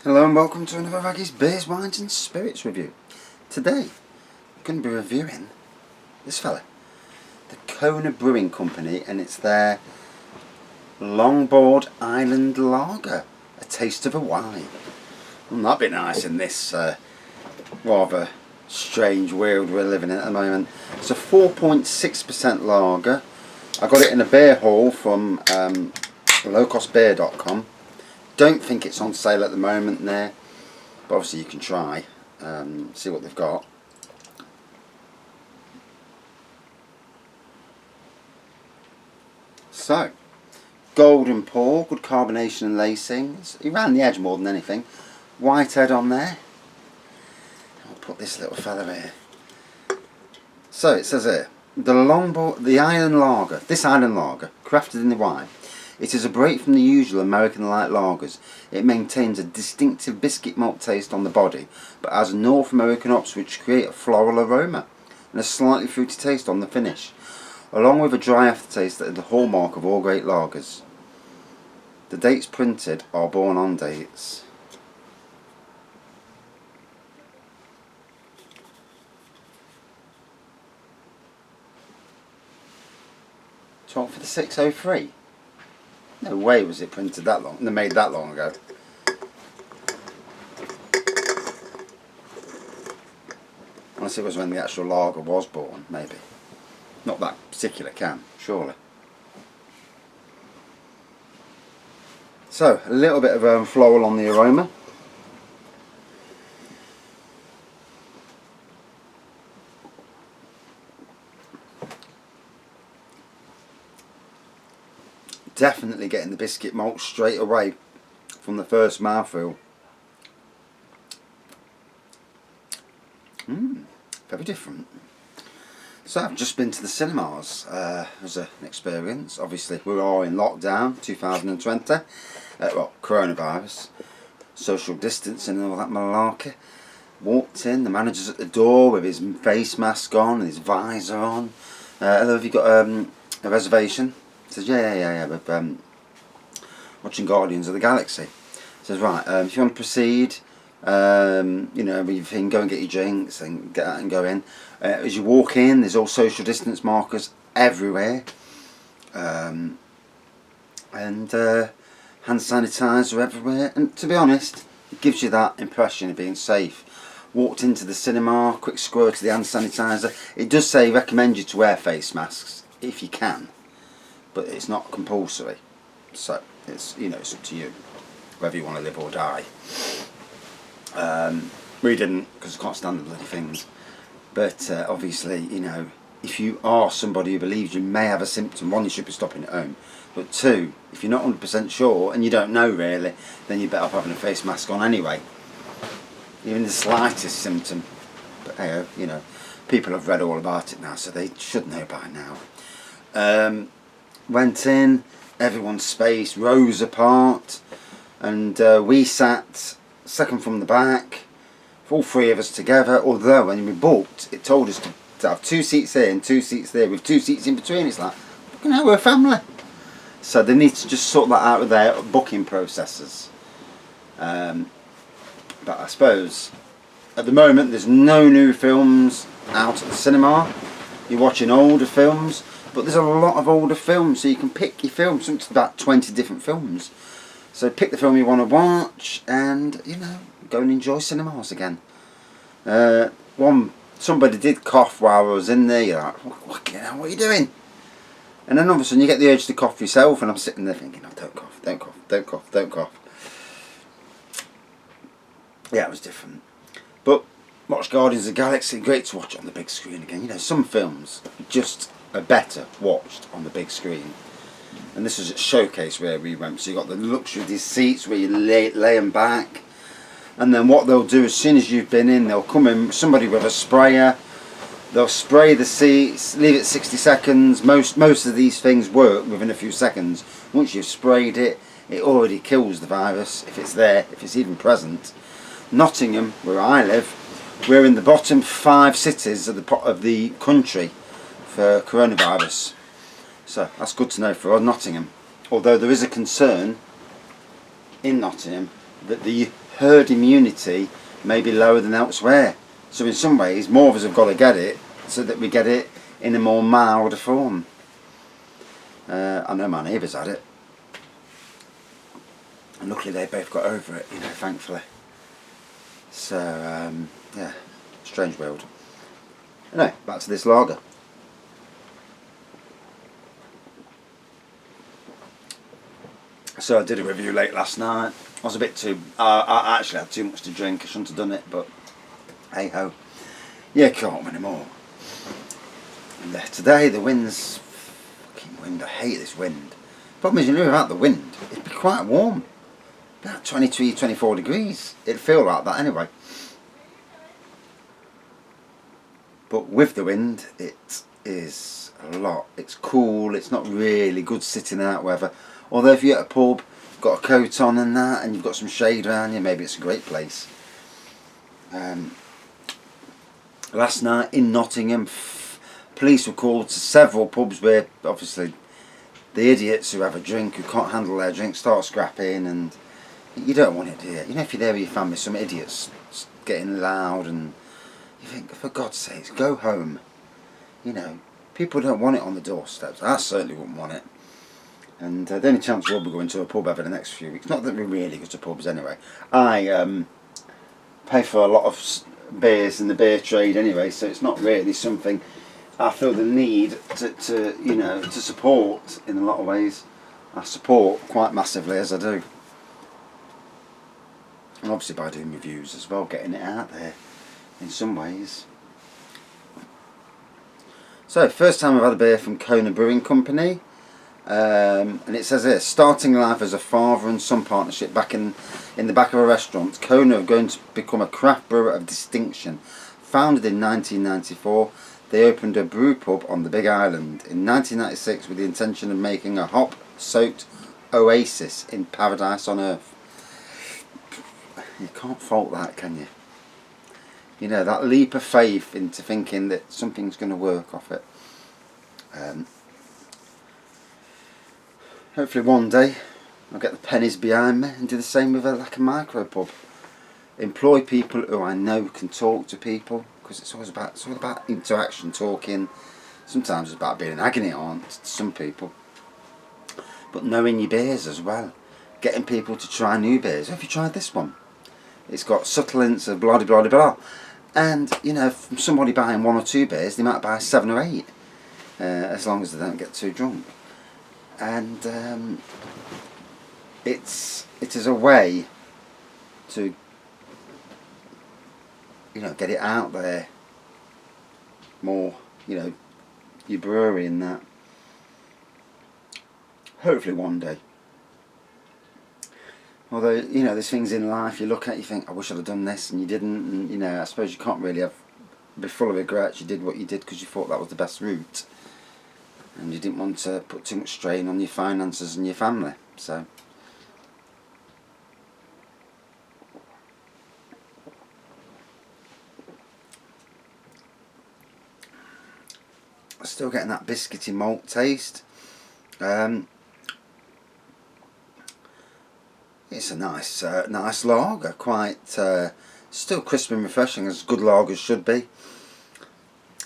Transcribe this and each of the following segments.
Hello and welcome to another Raggy's Beers, Wines and Spirits review. Today, I'm going to be reviewing this fella, the Kona Brewing Company, and it's their Longboard Island Lager, a taste of a wine. Wouldn't that be nice in this rather strange world we're living in at the moment? It's a 4.6% lager. I got it in a beer hall from lowcostbeer.com. Don't think it's on sale at the moment there, but obviously you can try, see what they've got. So, golden pour, good carbonation and lacing. It's around the edge more than anything. White head on there. I'll put this little fella here. So it says here, the Island Lager, this Island Lager, crafted in the wine. It is a break from the usual American light lagers. It maintains a distinctive biscuit malt taste on the body, but has North American hops which create a floral aroma and a slightly fruity taste on the finish, along with a dry aftertaste that is the hallmark of all great lagers. The dates printed are born on dates. Talk for the 603. No way was it printed that long, they made that long ago. Unless it was when the actual lager was born, maybe. Not that particular can, surely. So, a little bit of floral on the aroma. Definitely getting the biscuit malt straight away from the first mouthfeel. Very different. So I've just been to the cinemas as an experience. Obviously we were all in lockdown 2020, well, coronavirus, social distancing and all that malarkey. Walked in, the manager's at the door with his face mask on and his visor on. Hello, have you got a reservation? Says yeah, we're watching Guardians of the Galaxy. Says right, if you want to proceed, you know, you can go and get your drinks and get out and go in. As you walk in, there's all social distance markers everywhere, and hand sanitizer everywhere. And to be honest, it gives you that impression of being safe. Walked into the cinema, quick squirt to the hand sanitizer. It does say recommend you to wear face masks if you can, but it's not compulsory, so it's, you know, it's up to you whether you want to live or die. We didn't, because I can't stand the bloody things, but obviously, you know, if you are somebody who believes you may have a symptom, one, you should be stopping at home, but two, if you're not 100% sure and you don't know really, then you're better off having a face mask on anyway, even the slightest symptom. But hey, you know, people have read all about it now, so they should know by now. Went in, everyone's spaced, rows apart, and we sat second from the back, all three of us together, although when we booked, it told us to have 2 seats here and 2 seats there, with 2 seats in between. It's like, fucking hell, we're a family. So they need to just sort that out with their booking processes. But I suppose, at the moment, there's no new films out at the cinema. You're watching older films. But there's a lot of older films, so you can pick your film. Something about 20 different films. So pick the film you want to watch, and you know, go and enjoy cinemas again. Somebody did cough while I was in there. You're like, what are you doing? And then all of a sudden you get the urge to cough yourself, and I'm sitting there thinking, oh, don't cough, don't cough, don't cough, don't cough. Yeah, it was different. But watch Guardians of the Galaxy. Great to watch it on the big screen again. You know, some films just are better watched on the big screen, and this was at Showcase where we went, so you got the luxury of these seats where you lay them back, and then what they'll do as soon as you've been in, they'll come in somebody with a sprayer, they'll spray the seats, leave it 60 seconds. Most of these things work within a few seconds. Once you've sprayed it, it already kills the virus if it's there, if it's even present. Nottingham, where I live, we're in the bottom 5 cities of the country for coronavirus, so that's good to know for Nottingham. Although there is a concern in Nottingham that the herd immunity may be lower than elsewhere. So in some ways, more of us have got to get it so that we get it in a more milder form. I know my neighbours had it, and luckily they both got over it, you know, thankfully. So yeah, strange world. Anyway, back to this lager. So I did a review late last night. I was a bit too... I actually had too much to drink. I shouldn't have done it, but hey ho. Yeah, can't win them all. And today the wind's... fucking wind. I hate this wind. Problem is, you know, without the wind, it'd be quite warm. About 23, 24 degrees. It'd feel like that anyway. But with the wind, it is a lot. It's cool. It's not really good sitting out weather. Although if you're at a pub, got a coat on and that, and you've got some shade around you, maybe it's a great place. Last night in Nottingham, police were called to several pubs where obviously the idiots who have a drink, who can't handle their drink, start scrapping, and you don't want it, do you? You know, if you're there with your family, some idiots getting loud, and you think, for God's sakes, go home. You know, people don't want it on the doorsteps. I certainly wouldn't want it. And the only chance we'll be going to a pub over the next few weeks, not that we really go to pubs anyway. I pay for a lot of beers in the beer trade anyway, so it's not really something I feel the need to you know, to support in a lot of ways. I support quite massively, as I do. And obviously by doing reviews as well, getting it out there in some ways. So, first time I've had a beer from Kona Brewing Company. And it says here, starting life as a father and son partnership back in the back of a restaurant, Kona are going to become a craft brewer of distinction. Founded in 1994, they opened a brew pub on the Big Island in 1996 with the intention of making a hop-soaked oasis in paradise on earth. You can't fault that, can you? You know, that leap of faith into thinking that something's going to work off it. Hopefully one day I'll get the pennies behind me and do the same with like a micro pub. Employ people who I know can talk to people, because it's all about interaction, talking. Sometimes it's about being an agony aunt to some people. But knowing your beers as well. Getting people to try new beers. Have you tried this one? It's got subtle hints of blah blah blah blah. And, you know, from somebody buying 1 or 2 beers, they might buy 7 or 8. As long as they don't get too drunk. And it is a way to, you know, get it out there more, you know, your brewery and that. Hopefully one day. Although, you know, there's things in life you look at, you think, I wish I'd have done this, and you didn't, and, you know, I suppose you can't really be full of regrets. You did what you did because you thought that was the best route. And you didn't want to put too much strain on your finances and your family. So still getting that biscuity malt taste. It's a nice lager, quite still crisp and refreshing, as good lagers should be,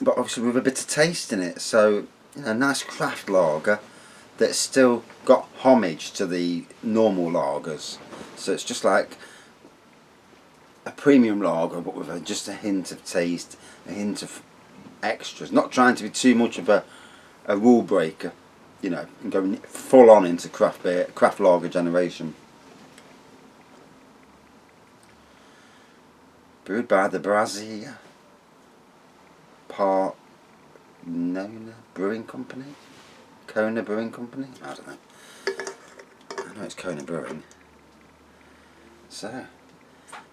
but obviously with a bit of taste in it. So, you know, nice craft lager that's still got homage to the normal lagers. So it's just like a premium lager, but with just a hint of taste, a hint of extras. Not trying to be too much of a rule breaker, you know, and going full on into craft lager generation. Brewed by the Brazil Nona Brewing Company? Kona Brewing Company? I don't know. I know it's Kona Brewing. So,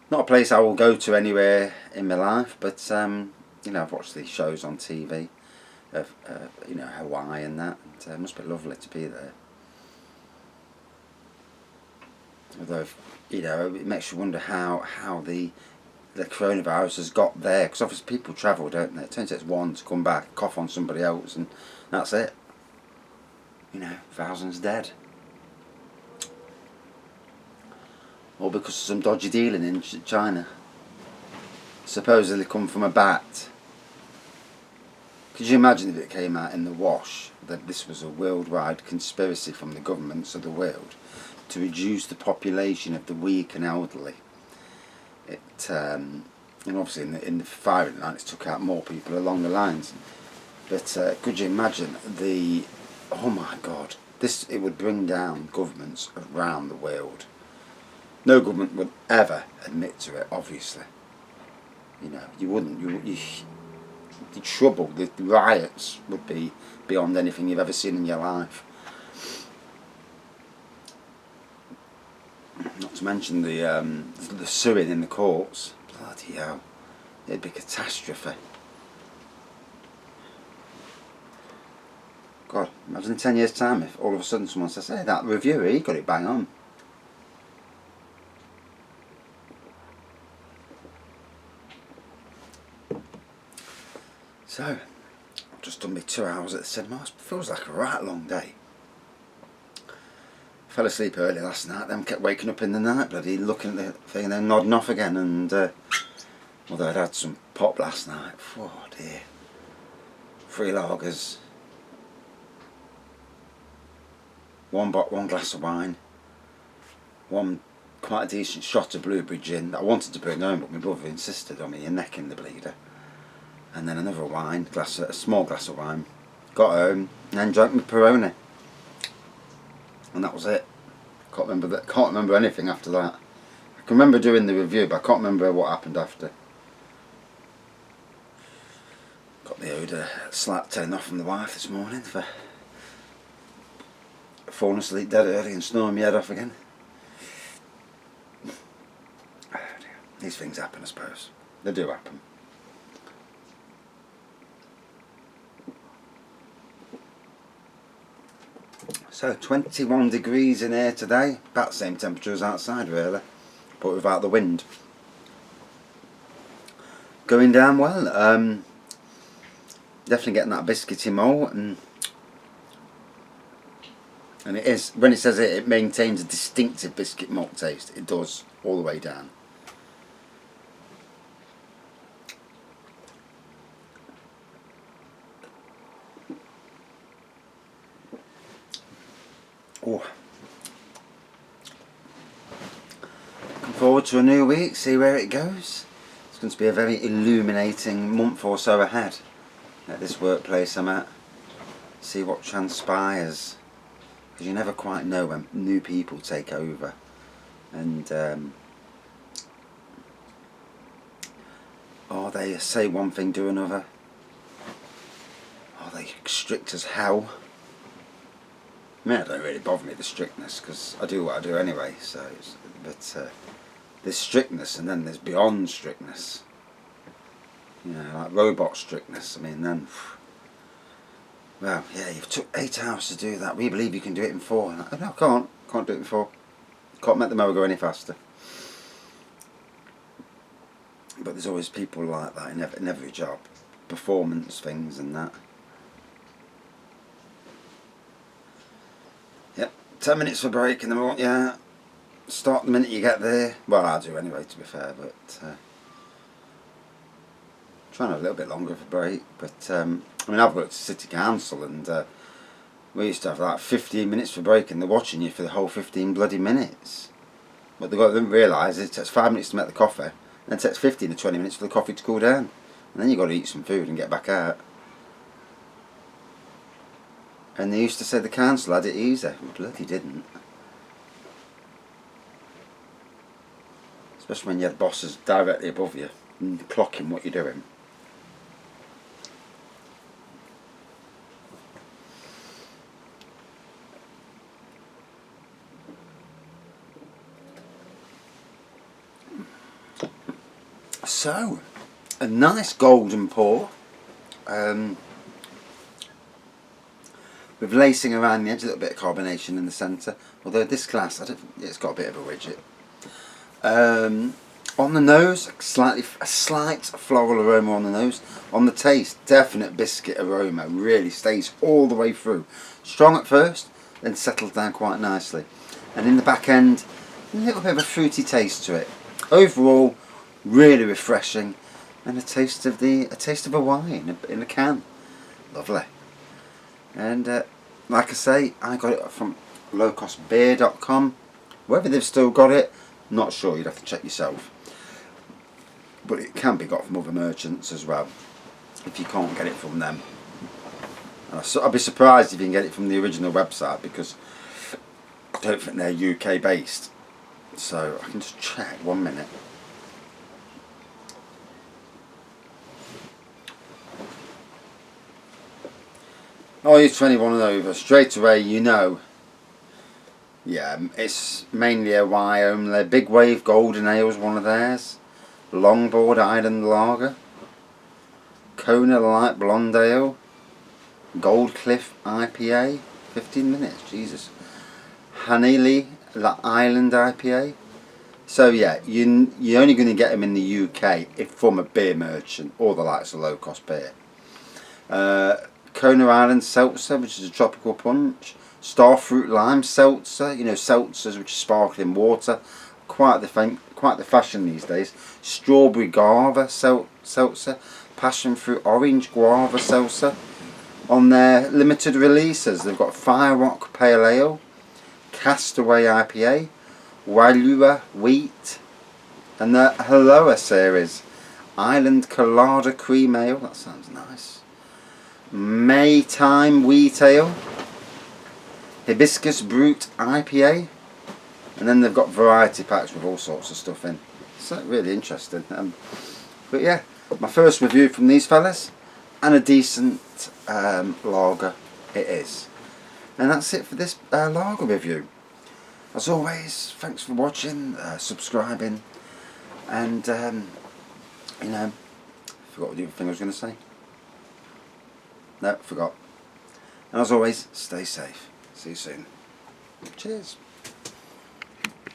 not a place I will go to anywhere in my life, but you know, I've watched these shows on TV of you know, Hawaii and that, and it must be lovely to be there. Although, you know, it makes you wonder how the coronavirus has got there, because obviously people travel, don't they? It turns out it's one to come back, cough on somebody else, and that's it. You know, thousands dead. or because of some dodgy dealing in China. Supposedly come from a bat. Could you imagine if it came out in the wash that this was a worldwide conspiracy from the governments of the world to reduce the population of the weak and elderly? And obviously in the firing line it took out more people along the lines. But could you imagine oh my God, it would bring down governments around the world. No government would ever admit to it, obviously. You know, you wouldn't. The trouble, the riots would be beyond anything you've ever seen in your life. Not to mention the suing in the courts. Bloody hell, it'd be a catastrophe. God, imagine in 10 years' time if all of a sudden someone says, "Hey, that reviewer, he got it bang on." So, I've just done my 2 hours at the cinema. It feels like a right long day. Fell asleep early last night, then kept waking up in the night, bloody looking at the thing and then nodding off again. And although I'd had some pop last night, oh dear. 3 lagers, one glass of wine, one quite a decent shot of blueberry gin that I wanted to bring home, but my brother insisted on me necking the bleeder. And then another wine, a small glass of wine. Got home and then drank my Peroni, and that was it. Can't remember anything after that. I can remember doing the review, but I can't remember what happened after. Got the owed slap telling off from the wife this morning for falling asleep dead early and snoring my head off again. These things happen, I suppose. They do happen. So 21 degrees in here today, about the same temperature as outside really, but without the wind. Going down well, definitely getting that biscuity malt, and it is, when it says it maintains a distinctive biscuit malt taste, it does all the way down. Oh. Looking forward to a new week, see where it goes. It's going to be a very illuminating month or so ahead at this workplace I'm at. See what transpires, because you never quite know when new people take over, and are they say one thing, do another? Are they strict as hell? I mean, it don't really bother me, the strictness, because I do what I do anyway. So, but there's strictness, and then there's beyond strictness. You know, like robot strictness. I mean, then, well, yeah, you've took 8 hours to do that. We believe you can do it in 4. And no, I can't do it in 4. Can't make the mower go any faster. But there's always people like that in every job, performance things and that. Yep, 10 minutes for break in the morning. Yeah, start the minute you get there. Well, I do anyway, to be fair, but trying to have a little bit longer for break. But I mean, I've worked at City Council, and we used to have like 15 minutes for break, and they're watching you for the whole 15 bloody minutes. What they didn't realise is it takes 5 minutes to make the coffee, and then it takes 15 to 20 minutes for the coffee to cool down, and then you've got to eat some food and get back out. And they used to say the council had it easy. We bloody didn't. Especially when you had bosses directly above you and clocking what you're doing. So, a nice golden pour. With lacing around the edge, a little bit of carbonation in the centre. Although this glass, it's got a bit of a widget. On the nose, a slight floral aroma on the nose. On the taste, definite biscuit aroma. Really stays all the way through. Strong at first, then settles down quite nicely. And in the back end, A little bit of a fruity taste to it. Overall, really refreshing, and a taste of a wine in a can. Lovely. And like I say, I got it from lowcostbeer.com. Whether they've still got it, not sure. You'd have to check yourself. But it can be got from other merchants as well, if you can't get it from them. And I'd be surprised if you can get it from the original website, because I don't think they're UK based. So I can just check 1 minute. Oh, you're 21 and over. Straight away, you know. Yeah, it's mainly a Y only. Big Wave Golden Ale's one of theirs. Longboard Island Lager. Kona Light Blonde Ale. Gold Cliff IPA. 15 minutes, Jesus. Hanley Island IPA. So yeah, you're only going to get them in the UK if from a beer merchant or the likes of Low Cost Beer. Kona Island Seltzer, which is a tropical punch. Starfruit Lime Seltzer, you know, seltzers which are sparkling water, quite the fashion these days. Strawberry Guava Seltzer, Passion Fruit Orange Guava Seltzer. On their limited releases, they've got Fire Rock Pale Ale, Castaway IPA, Wailua Wheat, and the Helloa series, Island Colada Cream Ale. That sounds nice. Maytime Wheat Ale, Hibiscus Brute IPA, and then they've got variety packs with all sorts of stuff in. So really interesting. But yeah, my first review from these fellas, and a decent lager it is. And that's it for this lager review. As always, thanks for watching, subscribing, and you know, forgot what the other thing I was going to say. No, forgot. And as always, stay safe. See you soon. Cheers.